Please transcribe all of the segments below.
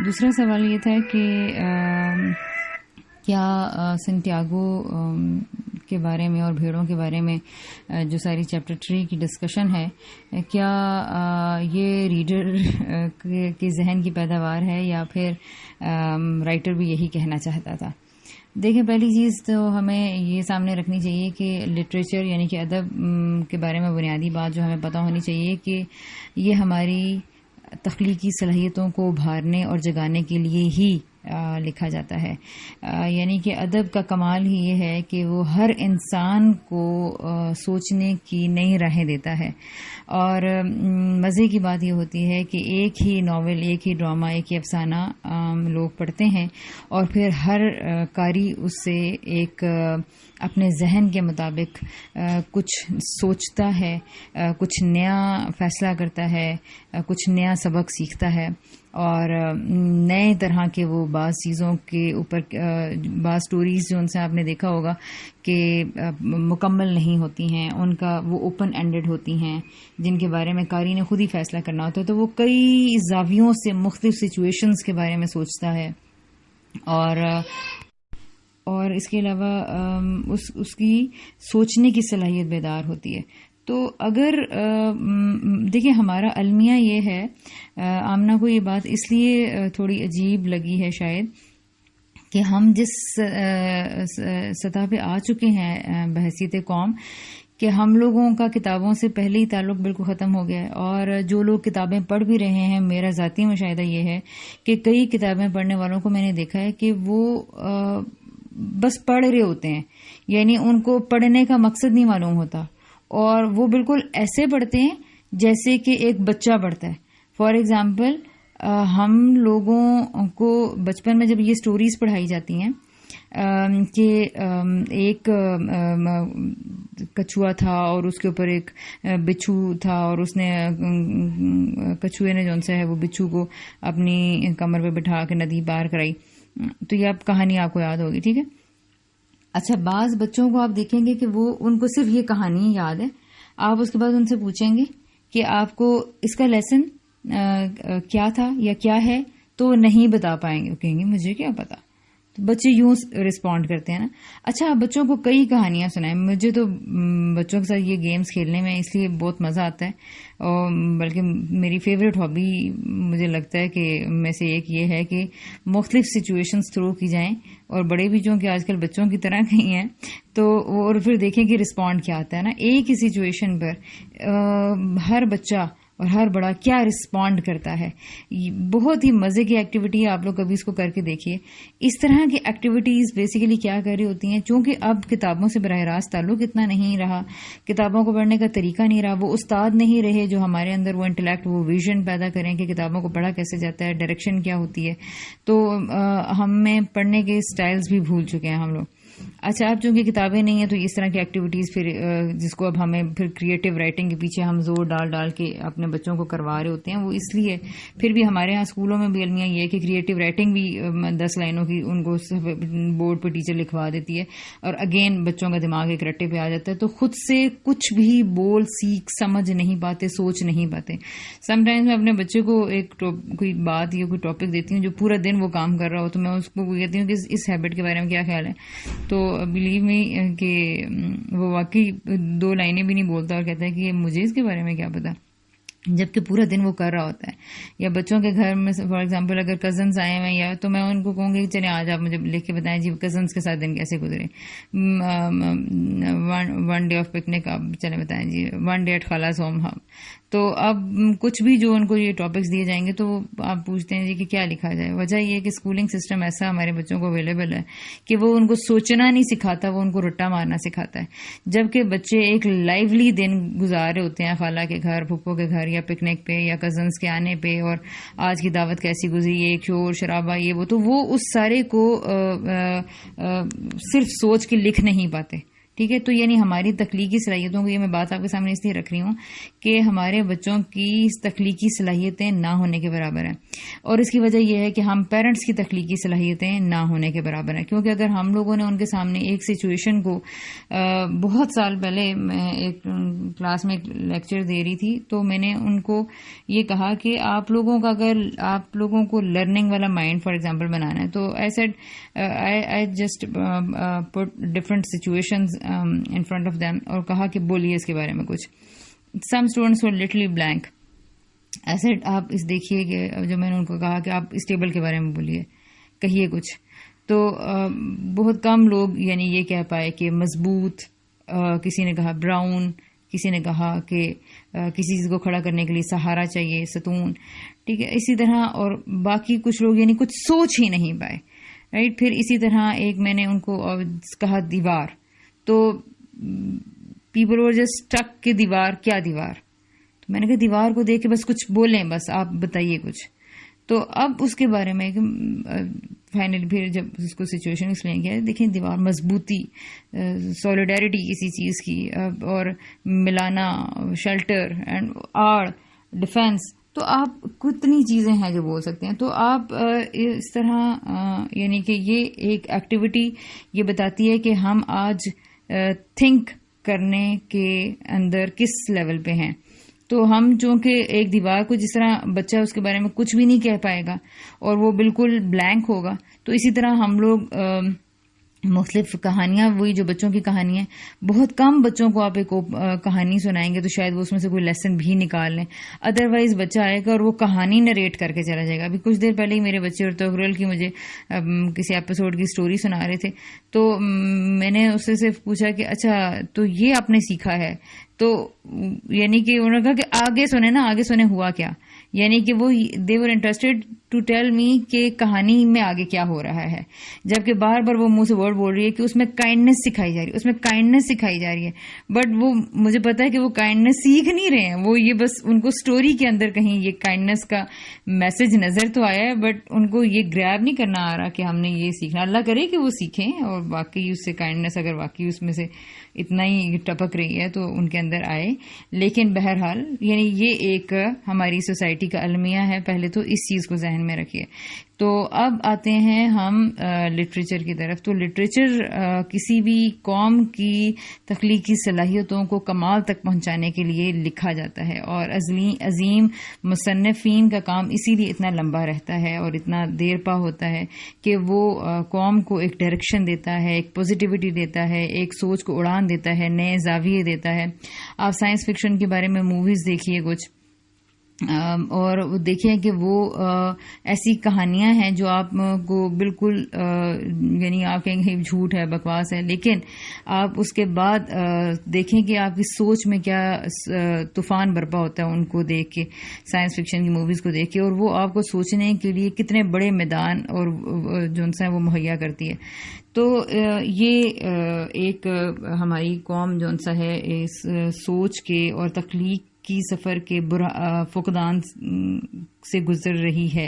دوسرا سوال یہ تھا کہ کیا سنٹیاگو کے بارے میں اور بھیڑوں کے بارے میں جو ساری چیپٹر 3 کی ڈسکشن ہے، کیا یہ ریڈر کے ذہن کی پیداوار ہے یا پھر رائٹر بھی یہی کہنا چاہتا تھا؟ دیکھیں، پہلی چیز تو ہمیں یہ سامنے رکھنی چاہیے کہ لٹریچر یعنی کہ ادب کے بارے میں بنیادی بات جو ہمیں پتہ ہونی چاہیے کہ یہ ہماری تخلیقی صلاحیتوں کو ابھارنے اور جگانے کے لیے ہی لکھا جاتا ہے. یعنی کہ ادب کا کمال ہی یہ ہے کہ وہ ہر انسان کو سوچنے کی نئی راہیں دیتا ہے. اور مزے کی بات یہ ہوتی ہے کہ ایک ہی ناول، ایک ہی ڈرامہ، ایک ہی افسانہ لوگ پڑھتے ہیں اور پھر ہر قاری اس سے ایک اپنے ذہن کے مطابق کچھ سوچتا ہے، کچھ نیا فیصلہ کرتا ہے، کچھ نیا سبق سیکھتا ہے اور نئے طرح کے وہ بعض چیزوں کے اوپر بعض سٹوریز جو ان سے آپ نے دیکھا ہوگا کہ مکمل نہیں ہوتی ہیں، ان کا وہ اوپن اینڈڈ ہوتی ہیں جن کے بارے میں قاری نے خود ہی فیصلہ کرنا ہوتا ہے. تو وہ کئی زاویوں سے مختلف سچویشنز کے بارے میں سوچتا ہے اور اس کے علاوہ اس کی سوچنے کی صلاحیت بیدار ہوتی ہے. تو اگر دیکھیں، ہمارا المیہ یہ ہے، آمنہ کو یہ بات اس لیے تھوڑی عجیب لگی ہے شاید کہ ہم جس سطح پہ آ چکے ہیں بحیثیت قوم کہ ہم لوگوں کا کتابوں سے پہلے ہی تعلق بالکل ختم ہو گیا ہے. اور جو لوگ کتابیں پڑھ بھی رہے ہیں، میرا ذاتی مشاہدہ یہ ہے کہ کئی کتابیں پڑھنے والوں کو میں نے دیکھا ہے کہ وہ بس پڑھ رہے ہوتے ہیں، یعنی ان کو پڑھنے کا مقصد نہیں معلوم ہوتا اور وہ بالکل ایسے پڑھتے ہیں جیسے کہ ایک بچہ پڑھتا ہے. فار ایگزامپل، ہم لوگوں کو بچپن میں جب یہ سٹوریز پڑھائی جاتی ہیں کہ ایک کچھوا تھا اور اس کے اوپر ایک بچھو تھا اور اس نے کچھوے نے جون سا ہے وہ بچھو کو اپنی کمر پہ بٹھا کے ندی پار کرائی، تو یہ اب کہانی آپ کو یاد ہوگی، ٹھیک ہے؟ اچھا، بعض بچوں کو آپ دیکھیں گے کہ وہ ان کو صرف یہ کہانی یاد ہے. آپ اس کے بعد ان سے پوچھیں گے کہ آپ کو اس کا لیسن کیا تھا یا کیا ہے، تو نہیں بتا پائیں گے، کہیں گے مجھے کیا پتا. تو بچے یوں رسپونڈ کرتے ہیں نا. اچھا، آپ بچوں کو کئی کہانیاں سنائیں. مجھے تو بچوں کے ساتھ یہ گیمز کھیلنے میں اس لیے بہت مزہ آتا ہے، اور بلکہ میری فیوریٹ ہابی مجھے لگتا ہے کہ میں سے ایک یہ ہے کہ مختلف سچویشنز تھرو کی جائیں اور بڑے بھی چونکہ آج کل بچوں کی طرح کہیں ہیں تو اور پھر دیکھیں کہ رسپونڈ کیا آتا ہے نا. ایک ہی سچویشن پر ہر بچہ اور ہر بڑا کیا رسپونڈ کرتا ہے. بہت ہی مزے کی ایکٹیویٹی ہے، آپ لوگ کبھی اس کو کر کے دیکھیے. اس طرح کی ایکٹیویٹیز بیسیکلی کیا کر رہی ہوتی ہیں، چونکہ اب کتابوں سے براہ راست تعلق اتنا نہیں رہا، کتابوں کو پڑھنے کا طریقہ نہیں رہا، وہ استاد نہیں رہے جو ہمارے اندر وہ انٹلیکٹ، وہ ویژن پیدا کریں کہ کتابوں کو پڑھا کیسے جاتا ہے، ڈائریکشن کیا ہوتی ہے. تو ہمیں پڑھنے کے سٹائلز بھی بھول چکے ہیں ہم لوگ. اچھا، اب چونکہ کتابیں نہیں ہیں تو اس طرح کی ایکٹیویٹیز پھر جس کو اب ہمیں پھر کریٹو رائٹنگ کے پیچھے ہم زور ڈال کے اپنے بچوں کو کروا رہے ہوتے ہیں، وہ اس لیے پھر بھی ہمارے ہاں اسکولوں میں بھی المیہ یہ ہے کہ کریٹو رائٹنگ بھی 10 لائنوں کی ان کو بورڈ پہ ٹیچر لکھوا دیتی ہے اور اگین بچوں کا دماغ ایک رٹے پہ آ جاتا ہے، تو خود سے کچھ بھی بول سیکھ سمجھ نہیں پاتے، سوچ نہیں پاتے. سم ٹائمز میں اپنے بچے کو کوئی بات یا کوئی ٹاپک دیتی ہوں جو پورا دن وہ کام کر رہا ہو، تو میں اس کو کہتی ہوں کہ اس ہیبٹ کے بارے میں کیا خیال ہے. تو بلیو می کہ وہ واقعی 2 لائنیں بھی نہیں بولتا اور کہتا ہے کہ مجھے اس کے بارے میں کیا پتا، جبکہ پورا دن وہ کر رہا ہوتا ہے. یا بچوں کے گھر میں فار ایگزامپل اگر کزنس آئے ہوئے یا تو میں ان کو کہوں گی کہ چلیں آج آپ مجھے لکھ کے بتائیں جی کزنس کے ساتھ دن کیسے گزرے. 1 ڈے آف پکنک آپ چلیں بتائیں جی 1 ڈے ایٹ خالہ's ہوم. تو اب کچھ بھی جو ان کو یہ ٹاپکس دیے جائیں گے تو آپ پوچھتے ہیں جی کہ کیا لکھا جائے. وجہ یہ ہے کہ اسکولنگ سسٹم ایسا ہمارے بچوں کو اویلیبل ہے کہ وہ ان کو سوچنا نہیں سکھاتا، وہ ان کو رٹا مارنا سکھاتا ہے. جبکہ بچے ایک لائیولی دن گزار رہے ہوتے ہیں خالہ کے گھر، پھپھو کے گھر یا پکنک پہ یا کزنس کے آنے پہ، اور آج کی دعوت کیسی گزری، ایک شور شرابہ یہ وہ، تو وہ اس سارے کو صرف سوچ کے لکھ نہیں پاتے. ٹھیک ہے. تو یعنی ہماری تخلیقی صلاحیتوں کو, یہ میں بات آپ کے سامنے اس لیے رکھ رہی ہوں کہ ہمارے بچوں کی تخلیقی صلاحیتیں نہ ہونے کے برابر ہیں, اور اس کی وجہ یہ ہے کہ ہم پیرنٹس کی تخلیقی صلاحیتیں نہ ہونے کے برابر ہیں. کیونکہ اگر ہم لوگوں نے ان کے سامنے ایک سچویشن کو, بہت سال پہلے میں ایک کلاس میں ایک لیکچر دے رہی تھی, تو میں نے ان کو یہ کہا کہ آپ لوگوں کا, اگر آپ لوگوں کو لرننگ والا مائنڈ فار ایگزامپل بنانا ہے, تو I said I just put different situations in front of them, اور کہا کہ بولیے اس کے بارے میں کچھ. Some students were literally blank. ایسے آپ اس دیکھیے کہ جو میں نے ان کو کہا کہ آپ اس ٹیبل کے بارے میں بولیے, کہیے کچھ, تو بہت کم لوگ یعنی یہ کہہ پائے کہ مضبوط, کسی نے کہا براؤن, کسی نے کہا کہ کسی چیز کو کھڑا کرنے کے لیے سہارا چاہیے, ستون, ٹھیک ہے. اسی طرح اور باقی کچھ لوگ یعنی کچھ سوچ ہی نہیں پائے, رائٹ. پھر اسی طرح ایک میں نے ان کو کہا دیوار, تو پیپل ور جسٹ اسٹک کہ دیوار, کیا دیوار. تو میں نے کہا دیوار کو دیکھ کے بس کچھ بولیں, بس آپ بتائیے کچھ. تو اب اس کے بارے میں فائنلی پھر جب اس کو سچویشن ایکسپلین کیا, دیکھیں دیوار مضبوطی, سولیڈیرٹی کسی چیز کی, اور ملانا, شیلٹر اینڈ آڑ, ڈیفینس. تو آپ کتنی چیزیں ہیں جو بول سکتے ہیں. تو آپ اس طرح یعنی کہ یہ ایک ایکٹیویٹی یہ بتاتی ہے کہ ہم آج تھنک کرنے کے اندر کس لیول پہ ہیں. تو ہم چونکہ ایک دیوار کو, جس طرح بچہ اس کے بارے میں کچھ بھی نہیں کہہ پائے گا اور وہ بالکل بلینک ہوگا, تو اسی طرح ہم لوگ مختلف کہانیاں, وہی جو بچوں کی کہانی ہیں, بہت کم بچوں کو آپ ایک کہانی سنائیں گے تو شاید وہ اس میں سے کوئی لیسن بھی نکال لیں. ادروائز بچہ آئے گا اور وہ کہانی نریٹ کر کے چلا جائے گا. ابھی کچھ دیر پہلے ہی میرے بچے اور توغرل کی مجھے کسی ایپیسوڈ کی سٹوری سنا رہے تھے, تو میں نے اس سے صرف پوچھا کہ اچھا تو یہ آپ نے سیکھا ہے, تو یعنی کہ انہوں نے کہا کہ آگے سنے نا, آگے سنے ہوا کیا. یعنی کہ وہ دے ور انٹرسٹیڈ ٹو ٹیل می کہ کہانی میں آگے کیا ہو رہا ہے, جبکہ بار بار وہ منہ سے ورڈ بول رہی ہے کہ اس میں کائنڈنس سکھائی جا رہی ہے, اس میں کائنڈنس سکھائی جا رہی ہے. بٹ وہ مجھے پتا ہے کہ وہ کائنڈنس سیکھ نہیں رہے ہیں, وہ یہ بس ان کو سٹوری کے اندر کہیں یہ کائنڈنس کا میسج نظر تو آیا ہے, بٹ ان کو یہ گریب نہیں کرنا آ رہا کہ ہم نے یہ سیکھنا. اللہ کرے کہ وہ سیکھیں اور واقعی اس سے کائنڈنس اگر واقعی اس میں سے اتنا ہی ٹپک رہی ہے تو ان کے اندر آئے. لیکن بہرحال یعنی یہ ایک ہماری سوسائٹی کا المیہ ہے, پہلے تو اس چیز کو ذہن میں رکھیے. تو اب آتے ہیں ہم لٹریچر کی طرف. تو لٹریچر کسی بھی قوم کی تخلیقی صلاحیتوں کو کمال تک پہنچانے کے لیے لکھا جاتا ہے, اور عظیم مصنفین کا کام اسی لیے اتنا لمبا رہتا ہے اور اتنا دیر پا ہوتا ہے کہ وہ قوم کو ایک ڈائریکشن دیتا ہے, ایک پازیٹیوٹی دیتا ہے, ایک سوچ کو اڑان دیتا ہے, نئے زاویے دیتا ہے. آپ سائنس فکشن کے بارے میں موویز دیکھیے کچھ, اور دیکھیں کہ وہ ایسی کہانیاں ہیں جو آپ کو بالکل یعنی آپ کہیں گے جھوٹ ہے, بکواس ہے, لیکن آپ اس کے بعد دیکھیں کہ آپ کی سوچ میں کیا طوفان برپا ہوتا ہے ان کو دیکھ کے, سائنس فکشن کی موویز کو دیکھ کے, اور وہ آپ کو سوچنے کے لیے کتنے بڑے میدان اور جو ان سے وہ مہیا کرتی ہے. تو یہ ایک ہماری قوم جو ان سا ہے اس سوچ کے اور تخلیق کی سفر کے فقدان سے گزر رہی ہے,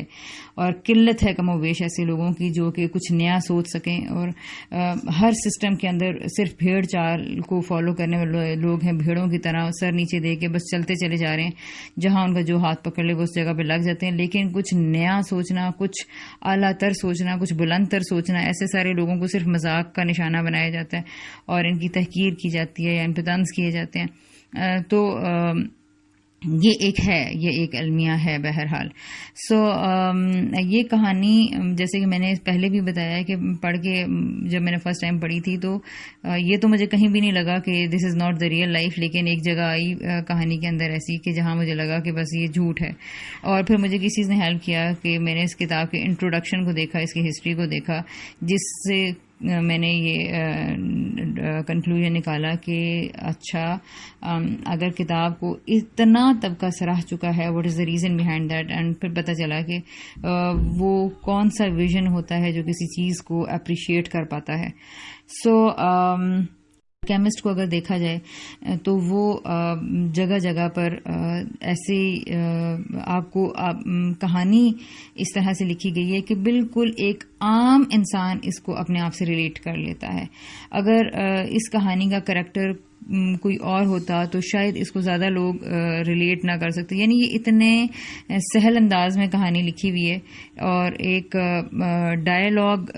اور قلت ہے کم و بیش ایسے لوگوں کی جو کہ کچھ نیا سوچ سکیں. اور ہر سسٹم کے اندر صرف بھیڑ چال کو فالو کرنے والے لوگ ہیں, بھیڑوں کی طرح سر نیچے دے کے بس چلتے چلے جا رہے ہیں, جہاں ان کا جو ہاتھ پکڑ لے وہ اس جگہ پہ لگ جاتے ہیں. لیکن کچھ نیا سوچنا, کچھ اعلیٰ تر سوچنا, کچھ بلند تر سوچنا, ایسے سارے لوگوں کو صرف مذاق کا نشانہ بنایا جاتا ہے اور ان کی تحقیر کی جاتی ہے یا ان پہ طنز کیے جاتے ہیں. تو یہ ایک المیہ ہے بہرحال. سو یہ کہانی جیسے کہ میں نے پہلے بھی بتایا کہ پڑھ کے جب میں نے فرسٹ ٹائم پڑھی تھی تو یہ تو مجھے کہیں بھی نہیں لگا کہ this is not the real life, لیکن ایک جگہ آئی کہانی کے اندر ایسی کہ جہاں مجھے لگا کہ بس یہ جھوٹ ہے. اور پھر مجھے کسی چیز نے ہیلپ کیا کہ میں نے اس کتاب کے انٹروڈکشن کو دیکھا, اس کی ہسٹری کو دیکھا, جس سے میں نے یہ کنکلوژن نکالا کہ اچھا اگر کتاب کو اتنا طبقہ سراہ چکا ہے, what is the reason behind that. And پھر پتہ چلا کہ وہ کون سا ویژن ہوتا ہے جو کسی چیز کو اپریشیٹ کر پاتا ہے. سو کیمسٹ کو اگر دیکھا جائے تو وہ جگہ جگہ پر ایسے آپ کو کہانی اس طرح سے لکھی گئی ہے کہ بالکل ایک عام انسان اس کو اپنے آپ سے ریلیٹ کر لیتا ہے. اگر اس کہانی کا کریکٹر کوئی اور ہوتا تو شاید اس کو زیادہ لوگ ریلیٹ نہ کر سکتے. یعنی یہ اتنے سہل انداز میں کہانی لکھی ہوئی ہے, اور ایک ڈائلاگ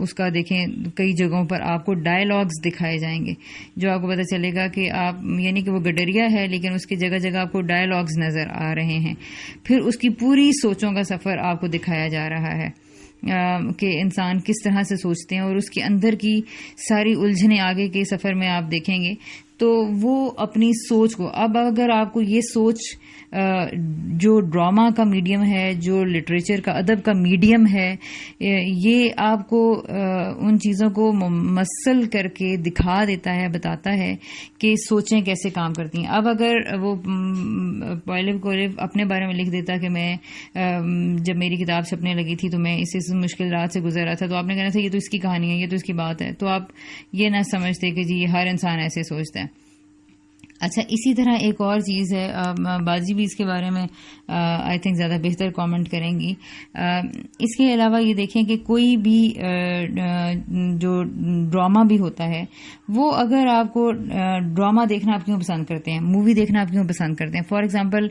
اس کا دیکھیں, کئی جگہوں پر آپ کو ڈائلاگز دکھائے جائیں گے جو آپ کو پتہ چلے گا کہ آپ, یعنی کہ وہ گڈریا ہے لیکن اس کی جگہ جگہ آپ کو ڈائلاگز نظر آ رہے ہیں. پھر اس کی پوری سوچوں کا سفر آپ کو دکھایا جا رہا ہے کہ انسان کس طرح سے سوچتے ہیں, اور اس کے اندر کی ساری الجھنیں آگے کے سفر میں آپ دیکھیں گے. تو وہ اپنی سوچ کو, اب اگر آپ کو یہ سوچ جو ڈرامہ کا میڈیم ہے, جو لٹریچر کا, ادب کا میڈیم ہے, یہ آپ کو ان چیزوں کو ممثل کر کے دکھا دیتا ہے, بتاتا ہے کہ سوچیں کیسے کام کرتی ہیں. اب اگر وہ پویلو کویلو اپنے بارے میں لکھ دیتا کہ میں جب میری کتاب چھپنے لگی تھی تو میں اس مشکلات سے گزر رہا تھا, تو آپ نے کہنا تھا یہ تو اس کی کہانی ہے, یہ تو اس کی بات ہے, تو آپ یہ نہ سمجھتے کہ جی ہر انسان ایسے سوچتا ہے. اچھا, اسی طرح ایک اور چیز ہے, باجی بھی اس کے بارے میں آئی تھنک زیادہ بہتر کامنٹ کریں گی. اس کے علاوہ یہ دیکھیں کہ کوئی بھی جو ڈرامہ بھی ہوتا ہے, وہ اگر آپ کو ڈرامہ دیکھنا آپ کیوں پسند کرتے ہیں, مووی دیکھنا آپ کیوں پسند کرتے ہیں. فار ایگزامپل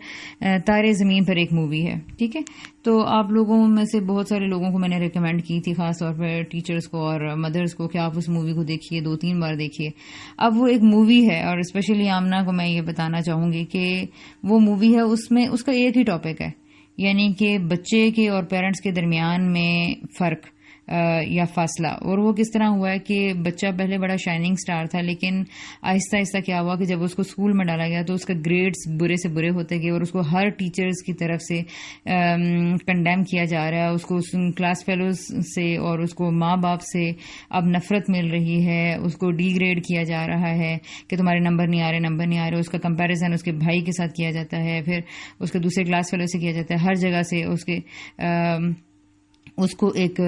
تارے زمین پر ایک مووی ہے, ٹھیک ہے, تو آپ لوگوں میں سے بہت سارے لوگوں کو میں نے ریکمینڈ کی تھی, خاص طور پر ٹیچرز کو اور مدرز کو, کہ آپ اس مووی کو دیکھیے, 2-3 بار دیکھیے. اب وہ ایک مووی ہے, اور اسپیشلی آمنہ کو میں یہ بتانا چاہوں گی کہ وہ مووی ہے, اس میں اس کا ایک ہی ٹاپک ہے, یعنی کہ بچے کے اور پیرنٹس کے درمیان میں فرق یا فاصلہ. اور وہ کس طرح ہوا ہے کہ بچہ پہلے بڑا شائننگ سٹار تھا, لیکن آہستہ آہستہ کیا ہوا کہ جب اس کو اسکول میں ڈالا گیا تو اس کا گریڈز برے سے برے ہوتے گئے, اور اس کو ہر ٹیچرز کی طرف سے کنڈیم کیا جا رہا ہے, اس کو کلاس فیلوز سے اور اس کو ماں باپ سے اب نفرت مل رہی ہے, اس کو ڈی گریڈ کیا جا رہا ہے کہ تمہارے نمبر نہیں آ رہے. اس کا کمپیریزن اس کے بھائی کے ساتھ کیا جاتا ہے, پھر اس کے دوسرے کلاس فیلو سے کیا جاتا ہے, ہر جگہ سے اس کو ایک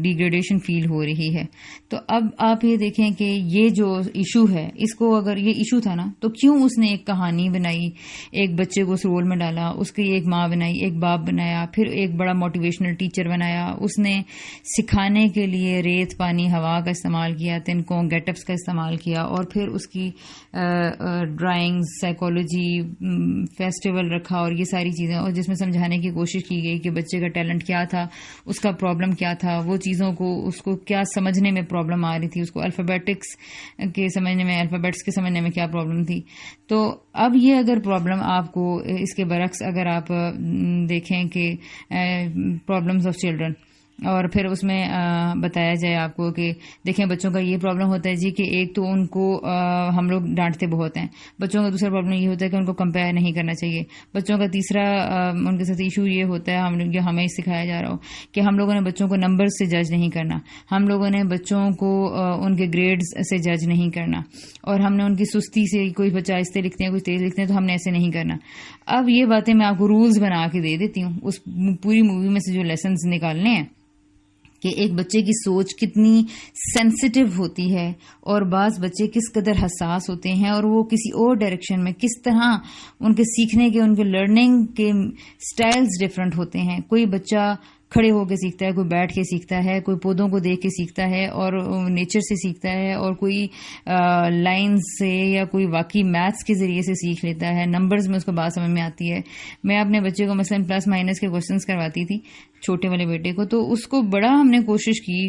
ڈیگریڈیشن فیل ہو رہی ہے. تو اب آپ یہ دیکھیں کہ یہ جو ایشو ہے, اس کو اگر یہ ایشو تھا نا, تو کیوں اس نے ایک کہانی بنائی, ایک بچے کو اس رول میں ڈالا, اس کی ایک ماں بنائی, ایک باپ بنایا, پھر ایک بڑا موٹیویشنل ٹیچر بنایا, اس نے سکھانے کے لیے ریت پانی ہوا کا استعمال کیا, تنکوں گیٹ اپس کا استعمال کیا, اور پھر اس کی ڈرائنگ, سائیکالوجی, فیسٹیول رکھا, اور یہ ساری چیزیں, اور جس میں سمجھانے کی کوشش کی گئی کہ بچے کا ٹیلنٹ کیا تھا, اس کا پرابلم کیا تھا, وہ چیزوں کو, اس کو کیا سمجھنے میں پرابلم آ رہی تھی, اس کو الفابیٹس کے سمجھنے میں کیا پرابلم تھی. تو اب یہ اگر پرابلم آپ کو اس کے برعکس اگر آپ دیکھیں کہ پرابلمز آف چلڈرن, اور پھر اس میں بتایا جائے آپ کو کہ دیکھیں بچوں کا یہ پرابلم ہوتا ہے جی کہ ایک تو ان کو ہم لوگ ڈانٹتے بہت ہیں, بچوں کا دوسرا پرابلم یہ ہوتا ہے کہ ان کو کمپیئر نہیں کرنا چاہیے, بچوں کا تیسرا ان کے ساتھ ایشو یہ ہوتا ہے, ہمیں سکھایا جا رہا ہو کہ ہم لوگوں نے بچوں کو نمبر سے جج نہیں کرنا, ہم لوگوں نے بچوں کو ان کے گریڈز سے جج نہیں کرنا, اور ہم نے ان کی سستی سے, کوئی بچہ آہستہ لکھتے ہیں, کوئی تیز لکھتے ہیں, تو ہم نے ایسے نہیں کرنا. اب یہ باتیں میں آپ کو رولز بنا کے دے دیتی ہوں, اس پوری مووی میں سے جو لیسنز نکالنے ہیں کہ ایک بچے کی سوچ کتنی سینسٹیو ہوتی ہے, اور بعض بچے کس قدر حساس ہوتے ہیں, اور وہ کسی اور ڈائریکشن میں کس طرح ان کے سیکھنے کے, ان کے لرننگ کے سٹائلز ڈفرینٹ ہوتے ہیں. کوئی بچہ کھڑے ہو کے سیکھتا ہے, کوئی بیٹھ کے سیکھتا ہے, کوئی پودوں کو دیکھ کے سیکھتا ہے اور نیچر سے سیکھتا ہے, اور کوئی لائن سے یا کوئی واقعی میتھس کے ذریعے سے سیکھ لیتا ہے, نمبرز میں اس کو بات سمجھ میں آتی ہے. میں اپنے بچے کو مثلا پلس مائنس کے کوشچنس کرواتی تھی, چھوٹے والے بیٹے کو, تو اس کو بڑا ہم نے کوشش کی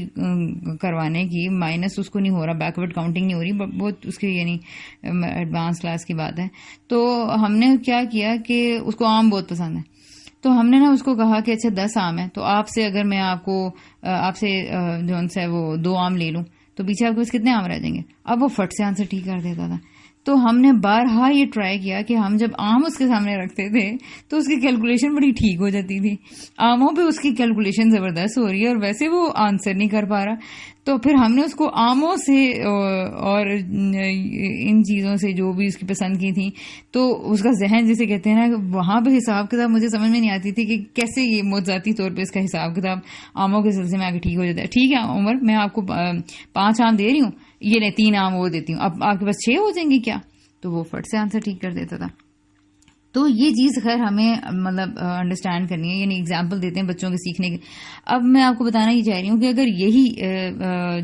کروانے کی, مائنس اس کو نہیں ہو رہا, بیکورڈ کاؤنٹنگ نہیں ہو رہی, بہت اس کی یعنی ایڈوانس کلاس کی بات ہے. تو ہم نے کیا کیا کہ اس کو آم بہت پسند ہے, تو ہم نے نا اس کو کہا کہ اچھا 10 آم ہے, تو آپ سے اگر میں آپ سے جو ان سے وہ 2 آم لے لوں تو پیچھے آپ کے پاس کتنے آم رہ جائیں گے. اب وہ فٹ سے آنسر ٹھیک کر دیتا تھا. تو ہم نے بارہا یہ ٹرائی کیا کہ ہم جب آم اس کے سامنے رکھتے تھے تو اس کی کیلکولیشن بڑی ٹھیک ہو جاتی تھی, آموں پہ اس کی کیلکولیشن زبردست ہو رہی ہے, اور ویسے وہ آنسر نہیں کر پا رہا. تو پھر ہم نے اس کو آموں سے اور ان چیزوں سے جو بھی اس کی پسند کی تھیں, تو اس کا ذہن جسے کہتے ہیں نا, وہاں پہ حساب کتاب مجھے سمجھ میں نہیں آتی تھی کہ کیسے یہ موضوعاتی طور پہ اس کا حساب کتاب آموں کے سلسلے میں آگے ٹھیک ہو جاتا ہے. ٹھیک ہے عمر, میں آپ کو 5 آم دے رہی ہوں, یہ نہیں 3 آم وہ دیتی ہوں, اب آپ کے پاس 6 ہو جائیں گے کیا؟ تو وہ فٹ سے آنسر ٹھیک کر دیتا تھا. تو یہ چیز خیر ہمیں مطلب انڈرسٹینڈ کرنی ہے, یعنی اگزامپل دیتے ہیں بچوں کے سیکھنے کے. اب میں آپ کو بتانا یہ چاہ رہی ہوں کہ اگر یہی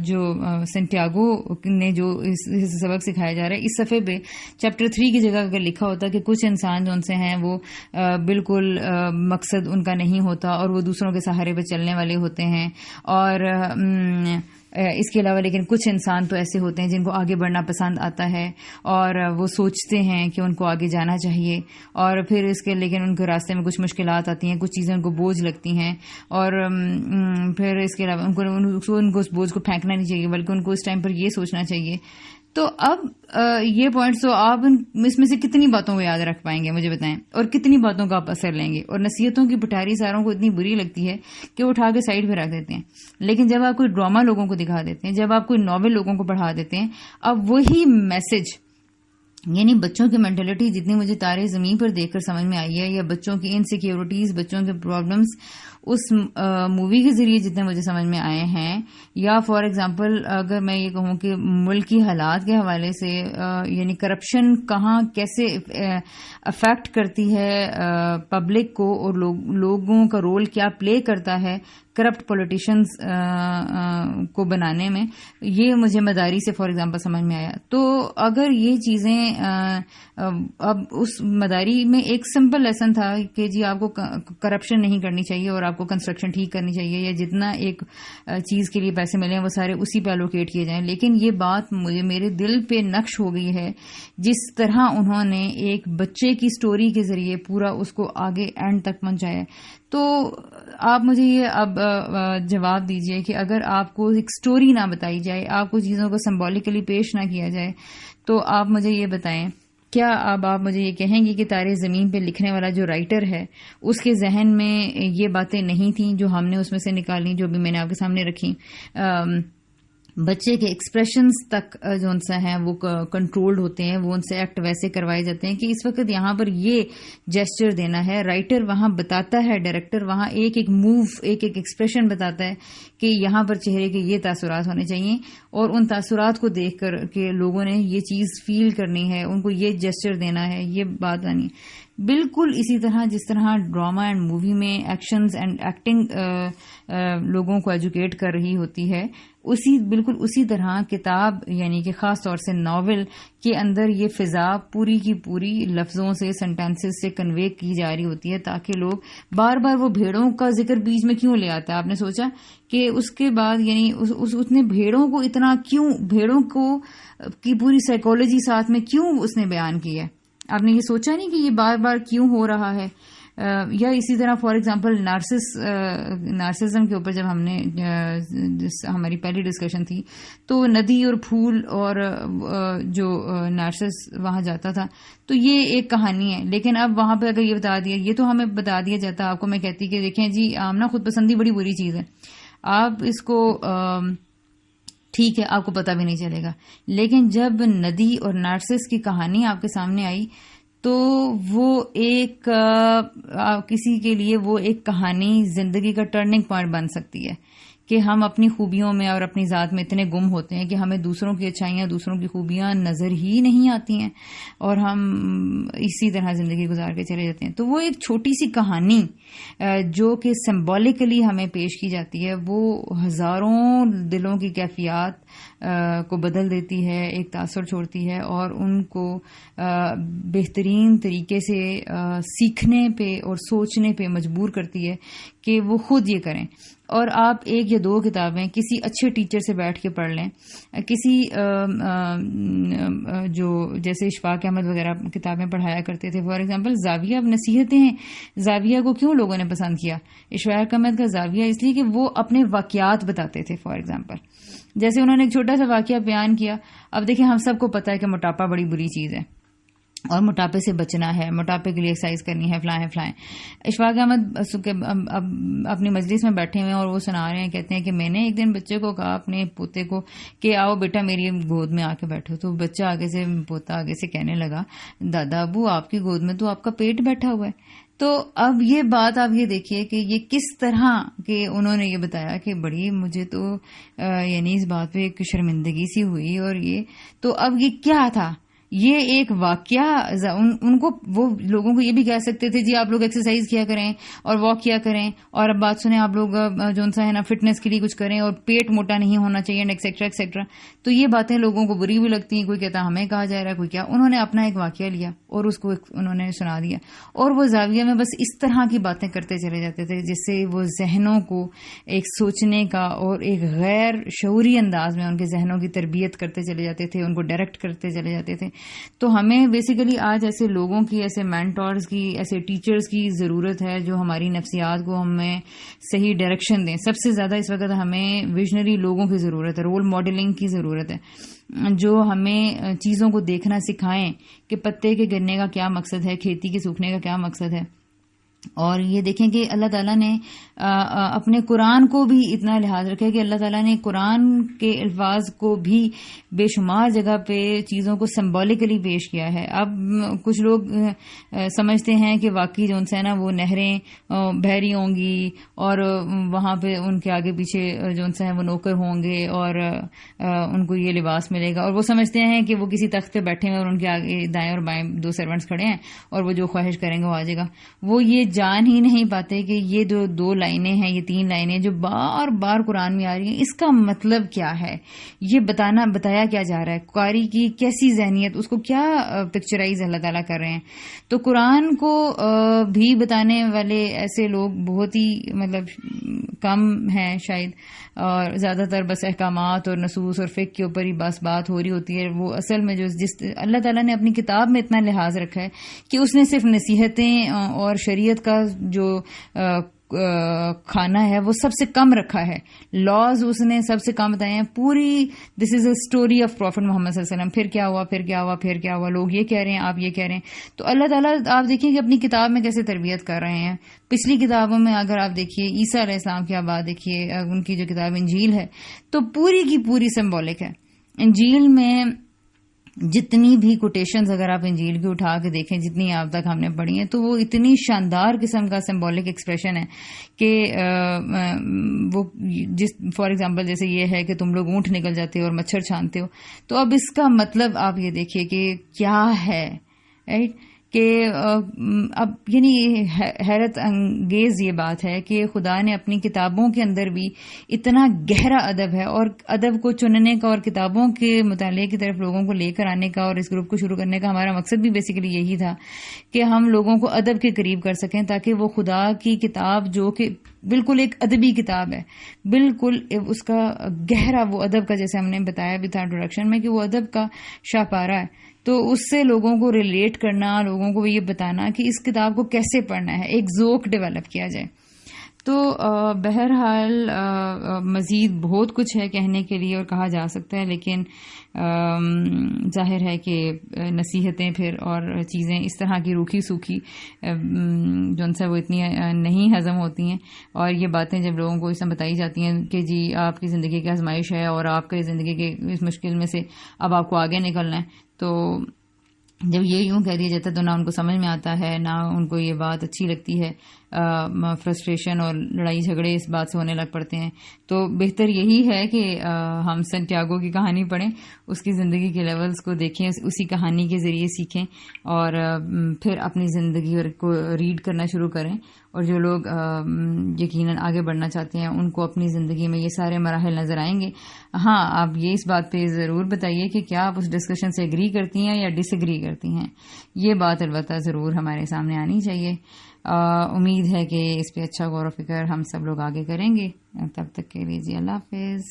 جو سنٹیاگو نے جو اس سبق سکھایا جا رہا ہے, اس صفحے پہ چیپٹر 3 کی جگہ اگر لکھا ہوتا کہ کچھ انسان جو ان سے ہیں وہ بالکل مقصد ان کا نہیں ہوتا اور وہ دوسروں کے سہارے پہ چلنے والے ہوتے ہیں, اور اس کے علاوہ لیکن کچھ انسان تو ایسے ہوتے ہیں جن کو آگے بڑھنا پسند آتا ہے اور وہ سوچتے ہیں کہ ان کو آگے جانا چاہیے, اور پھر اس کے لیکن ان کے راستے میں کچھ مشکلات آتی ہیں, کچھ چیزیں ان کو بوجھ لگتی ہیں, اور پھر اس کے علاوہ ان کو اس بوجھ کو پھینکنا نہیں چاہیے بلکہ ان کو اس ٹائم پر یہ سوچنا چاہیے. تو اب یہ پوائنٹس تو آپ اس میں سے کتنی باتوں کو یاد رکھ پائیں گے مجھے بتائیں, اور کتنی باتوں کا آپ اثر لیں گے؟ اور نصیحتوں کی پٹاری ساروں کو اتنی بری لگتی ہے کہ وہ اٹھا کے سائڈ پہ رکھ دیتے ہیں, لیکن جب آپ کوئی ڈرامہ لوگوں کو دکھا دیتے ہیں, جب آپ کوئی ناول لوگوں کو پڑھا دیتے ہیں, اب وہی میسج, یعنی بچوں کی مینٹلٹی جتنی مجھے تارے زمین پر دیکھ کر سمجھ میں آئی ہے, یا بچوں کی انسیکیورٹیز, بچوں کے پرابلمس اس مووی کے ذریعے جتنے مجھے سمجھ میں آئے ہیں, یا فار ایگزامپل اگر میں یہ کہوں کہ ملکی حالات کے حوالے سے یعنی کرپشن کہاں کیسے افیکٹ کرتی ہے پبلک کو, اور لوگوں کا رول کیا پلے کرتا ہے کرپٹ پولیٹیشنز کو بنانے میں, یہ مجھے مداری سے فار ایگزامپل سمجھ میں آیا. تو اگر یہ چیزیں اب اس مداری میں ایک سمپل لیسن تھا کہ جی آپ کو کرپشن نہیں کرنی چاہیے اور آپ کو کنسٹرکشن ٹھیک کرنی چاہیے, یا جتنا ایک چیز کے لیے پیسے ملے ہیں وہ سارے اسی پہ الوکیٹ کیے جائیں, لیکن یہ بات مجھے میرے دل پہ نقش ہو گئی ہے جس طرح انہوں نے ایک بچے کی سٹوری کے ذریعے پورا اس کو آگے اینڈ تک پہنچایا. تو آپ مجھے یہ اب جواب دیجئے کہ اگر آپ کو ایک سٹوری نہ بتائی جائے, آپ کو چیزوں کو سمبولکلی پیش نہ کیا جائے, تو آپ مجھے یہ بتائیں کیا اب آپ مجھے یہ کہیں گی کہ تارے زمین پہ لکھنے والا جو رائٹر ہے اس کے ذہن میں یہ باتیں نہیں تھیں جو ہم نے اس میں سے نکالی, جو بھی میں نے آپ کے سامنے رکھی؟ بچے کے ایکسپریشنز تک جو ان سے ہیں وہ کنٹرولڈ ہوتے ہیں, وہ ان سے ایکٹ ویسے کروائے جاتے ہیں کہ اس وقت یہاں پر یہ جیسچر دینا ہے. رائٹر وہاں بتاتا ہے, ڈائریکٹر وہاں ایک ایک موو, ایک ایک ایکسپریشن بتاتا ہے کہ یہاں پر چہرے کے یہ تاثرات ہونے چاہیے, اور ان تاثرات کو دیکھ کر کہ لوگوں نے یہ چیز فیل کرنی ہے, ان کو یہ جیسچر دینا ہے, یہ بات آنی ہے. بالکل اسی طرح جس طرح ڈرامہ اینڈ مووی میں ایکشنز اینڈ ایکٹنگ لوگوں کو ایجوکیٹ کر رہی ہوتی ہے, بالکل اسی طرح کتاب یعنی کہ خاص طور سے ناول کے اندر یہ فضا پوری کی پوری لفظوں سے, سینٹینسز سے کنوے کی جا رہی ہوتی ہے, تاکہ لوگ بار بار وہ بھیڑوں کا ذکر بیچ میں کیوں لے آتا ہے؟ آپ نے سوچا کہ اس کے بعد یعنی اس نے بھیڑوں کو اتنا کیوں, بھیڑوں کو کی پوری سائیکالوجی ساتھ میں کیوں اس نے بیان کی ہے؟ آپ نے یہ سوچا نہیں کہ یہ بار بار کیوں ہو رہا ہے؟ یا اسی طرح فار ایگزامپل نارسزم کے اوپر جب ہم نے ہماری پہلی ڈسکشن تھی تو ندی اور پھول اور جو نارسس وہاں جاتا تھا, تو یہ ایک کہانی ہے. لیکن اب وہاں پہ اگر یہ بتا دیا, یہ تو ہمیں بتا دیا جاتا, آپ کو میں کہتی کہ دیکھیں جی آمنا خود پسندی بڑی بری چیز ہے, آپ اس کو ٹھیک ہے آپ کو پتہ بھی نہیں چلے گا, لیکن جب ندی اور نارسس کی کہانی آپ کے سامنے آئی تو وہ ایک کسی کے لیے وہ ایک کہانی زندگی کا ٹرننگ پوائنٹ بن سکتی ہے کہ ہم اپنی خوبیوں میں اور اپنی ذات میں اتنے گم ہوتے ہیں کہ ہمیں دوسروں کی اچھائیاں, دوسروں کی خوبیاں نظر ہی نہیں آتی ہیں, اور ہم اسی طرح زندگی گزار کے چلے جاتے ہیں. تو وہ ایک چھوٹی سی کہانی جو کہ سمبولکلی ہمیں پیش کی جاتی ہے, وہ ہزاروں دلوں کی کیفیات کو بدل دیتی ہے, ایک تاثر چھوڑتی ہے, اور ان کو بہترین طریقے سے سیکھنے پہ اور سوچنے پہ مجبور کرتی ہے کہ وہ خود یہ کریں. اور آپ 1 یا 2 کتابیں کسی اچھے ٹیچر سے بیٹھ کے پڑھ لیں, کسی جو جیسے اشفاق احمد وغیرہ کتابیں پڑھایا کرتے تھے, فار ایگزامپل زاویہ. اب نصیحتیں ہیں, زاویہ کو کیوں لوگوں نے پسند کیا؟ اشفاق احمد کا زاویہ اس لیے کہ وہ اپنے واقعات بتاتے تھے. فار ایگزامپل جیسے انہوں نے ایک چھوٹا سا واقعہ بیان کیا, اب دیکھیں ہم سب کو پتہ ہے کہ موٹاپا بڑی بری چیز ہے, اور موٹاپے سے بچنا ہے، موٹاپے کے لیے ایکسرسائز کرنی ہے، فلائیں. اشفاق احمد اب اپنی مجلس میں بیٹھے ہوئے ہیں اور وہ سنا رہے ہیں، کہتے ہیں کہ میں نے ایک دن بچے کو کہا، اپنے پوتے کو، کہ آؤ بیٹا میری گود میں آ کے بیٹھو. تو بچہ آگے سے، پوتا آگے سے کہنے لگا، دادا ابو آپ کی گود میں تو آپ کا پیٹ بیٹھا ہوا ہے. تو اب یہ بات آپ یہ دیکھیے کہ یہ کس طرح کہ انہوں نے یہ بتایا کہ بڑی مجھے تو یعنی اس بات پہ ایک شرمندگی سی ہوئی. اور یہ تو اب یہ کیا تھا؟ یہ ایک واقعہ ان کو، وہ لوگوں کو یہ بھی کہہ سکتے تھے جی آپ لوگ ایکسرسائز کیا کریں اور واک کیا کریں، اور اب بات سنیں آپ لوگ جو سا ہے نا فٹنس کے لیے کچھ کریں اور پیٹ موٹا نہیں ہونا چاہیے ایکسیکٹرا ایکسیکٹرا. تو یہ باتیں لوگوں کو بری بھی لگتی ہیں، کوئی کہتا ہمیں کہا جا رہا ہے، کوئی کیا. انہوں نے اپنا ایک واقعہ لیا اور اس کو انہوں نے سنا دیا، اور وہ زاویہ میں بس اس طرح کی باتیں کرتے چلے جاتے تھے جس سے وہ ذہنوں کو ایک سوچنے کا اور ایک غیر شعوری انداز میں ان کے ذہنوں کی تربیت کرتے چلے جاتے تھے، ان کو ڈائریکٹ کرتے چلے جاتے تھے. تو ہمیں بیسیکلی آج ایسے لوگوں کی، ایسے مینٹورز کی، ایسے ٹیچرز کی ضرورت ہے جو ہماری نفسیات کو ہمیں صحیح ڈائریکشن دیں. سب سے زیادہ اس وقت ہمیں ویژنری لوگوں کی ضرورت ہے، رول ماڈلنگ کی ضرورت ہے، جو ہمیں چیزوں کو دیکھنا سکھائیں کہ پتے کے گرنے کا کیا مقصد ہے، کھیتی کے سوکھنے کا کیا مقصد ہے. اور یہ دیکھیں کہ اللہ تعالیٰ نے اپنے قرآن کو بھی اتنا لحاظ رکھا ہے کہ اللہ تعالیٰ نے قرآن کے الفاظ کو بھی بے شمار جگہ پہ چیزوں کو سمبولکلی پیش کیا ہے. اب کچھ لوگ سمجھتے ہیں کہ واقعی جو ہے نا وہ نہریں بحری ہوں گی اور وہاں پہ ان کے آگے پیچھے جو ہے وہ نوکر ہوں گے اور ان کو یہ لباس ملے گا، اور وہ سمجھتے ہیں کہ وہ کسی تخت پہ بیٹھے ہیں اور ان کے آگے دائیں اور بائیں 2 سرونٹس کھڑے ہیں اور وہ جو خواہش کریں گے وہ آ جائے گا. وہ یہ جان ہی نہیں پاتے کہ یہ جو 2 لائنیں ہیں، یہ 3 لائنیں جو بار بار قرآن میں آ رہی ہیں، اس کا مطلب کیا ہے، یہ بتایا کیا جا رہا ہے، قاری کی کیسی ذہنیت، اس کو کیا پکچرائز اللہ تعالیٰ کر رہے ہیں. تو قرآن کو بھی بتانے والے ایسے لوگ بہت ہی مطلب کم ہیں شاید، اور زیادہ تر بس احکامات اور نصوص اور فقہ کے اوپر ہی بس بات ہو رہی ہوتی ہے. وہ اصل میں جو جس اللہ تعالیٰ نے اپنی کتاب میں اتنا لحاظ رکھا ہے کہ اس نے صرف نصیحتیں اور شریعت کا جو کھانا ہے وہ سب سے کم رکھا ہے، لاز اس نے سب سے کم بتائے ہیں. پوری دس از اے اسٹوری آف پروفٹ محمد صلی اللہ علیہ وسلم. پھر کیا ہوا، پھر کیا ہوا، پھر کیا ہوا، لوگ یہ کہہ رہے ہیں، آپ یہ کہہ رہے ہیں. تو اللہ تعالیٰ آپ دیکھیں کہ اپنی کتاب میں کیسے تربیت کر رہے ہیں. پچھلی کتابوں میں اگر آپ دیکھیے عیسیٰ علیہ السلام کی آپ بات دیکھیے، ان کی جو کتاب انجیل ہے تو پوری کی پوری سمبولک ہے. انجیل میں جتنی بھی کوٹیشنز اگر آپ انجیل کی اٹھا کے دیکھیں، جتنی آپ تک ہم نے پڑھی ہیں، تو وہ اتنی شاندار قسم کا سمبولک ایکسپریشن ہے کہ وہ جس فار ایگزامپل جیسے یہ ہے کہ تم لوگ اونٹ نکل جاتے ہو اور مچھر چھانتے ہو، تو اب اس کا مطلب آپ یہ دیکھیے کہ کیا ہے، رائٹ؟ کہ اب یعنی حیرت انگیز یہ بات ہے کہ خدا نے اپنی کتابوں کے اندر بھی اتنا گہرا ادب ہے، اور ادب کو چننے کا اور کتابوں کے مطالعے کی طرف لوگوں کو لے کر آنے کا اور اس گروپ کو شروع کرنے کا ہمارا مقصد بھی بیسیکلی یہی تھا کہ ہم لوگوں کو ادب کے قریب کر سکیں، تاکہ وہ خدا کی کتاب جو کہ بالکل ایک ادبی کتاب ہے، بالکل اس کا گہرا وہ ادب کا، جیسے ہم نے بتایا بھی تھا انٹروڈکشن میں کہ وہ ادب کا شاہپارہ ہے، تو اس سے لوگوں کو ریلیٹ کرنا، لوگوں کو یہ بتانا کہ اس کتاب کو کیسے پڑھنا ہے، ایک ذوق ڈیولپ کیا جائے. تو بہرحال مزید بہت کچھ ہے کہنے کے لیے اور کہا جا سکتا ہے، لیکن ظاہر ہے کہ نصیحتیں پھر اور چیزیں اس طرح کی روکھی سوکھی جو ان سے وہ اتنی نہیں ہضم ہوتی ہیں، اور یہ باتیں جب لوگوں کو اس میں بتائی جاتی ہیں کہ جی آپ کی زندگی کی آزمائش ہے اور آپ کی زندگی کے اس مشکل میں سے اب آپ کو آگے نکلنا ہے، تو جب یہ یوں کہہ دیا جاتا ہے تو نہ ان کو سمجھ میں آتا ہے، نہ ان کو یہ بات اچھی لگتی ہے. فرسٹریشن اور لڑائی جھگڑے اس بات سے ہونے لگ پڑتے ہیں. تو بہتر یہی ہے کہ ہم سنٹیاگو کی کہانی پڑھیں، اس کی زندگی کے لیولز کو دیکھیں، اسی کہانی کے ذریعے سیکھیں، اور پھر اپنی زندگی کو ریڈ کرنا شروع کریں. اور جو لوگ یقیناً آگے بڑھنا چاہتے ہیں ان کو اپنی زندگی میں یہ سارے مراحل نظر آئیں گے. ہاں، آپ یہ اس بات پہ ضرور بتائیے کہ کیا آپ اس ڈسکشن سے ایگری کرتی ہیں یا ڈس ایگری کرتی ہیں. یہ بات البتہ ضرور ہمارے سامنے آنی چاہیے. امید ہے کہ اس پہ اچھا غور و فکر ہم سب لوگ آگے کریں گے. تب تک کے لیے جی اللہ حافظ.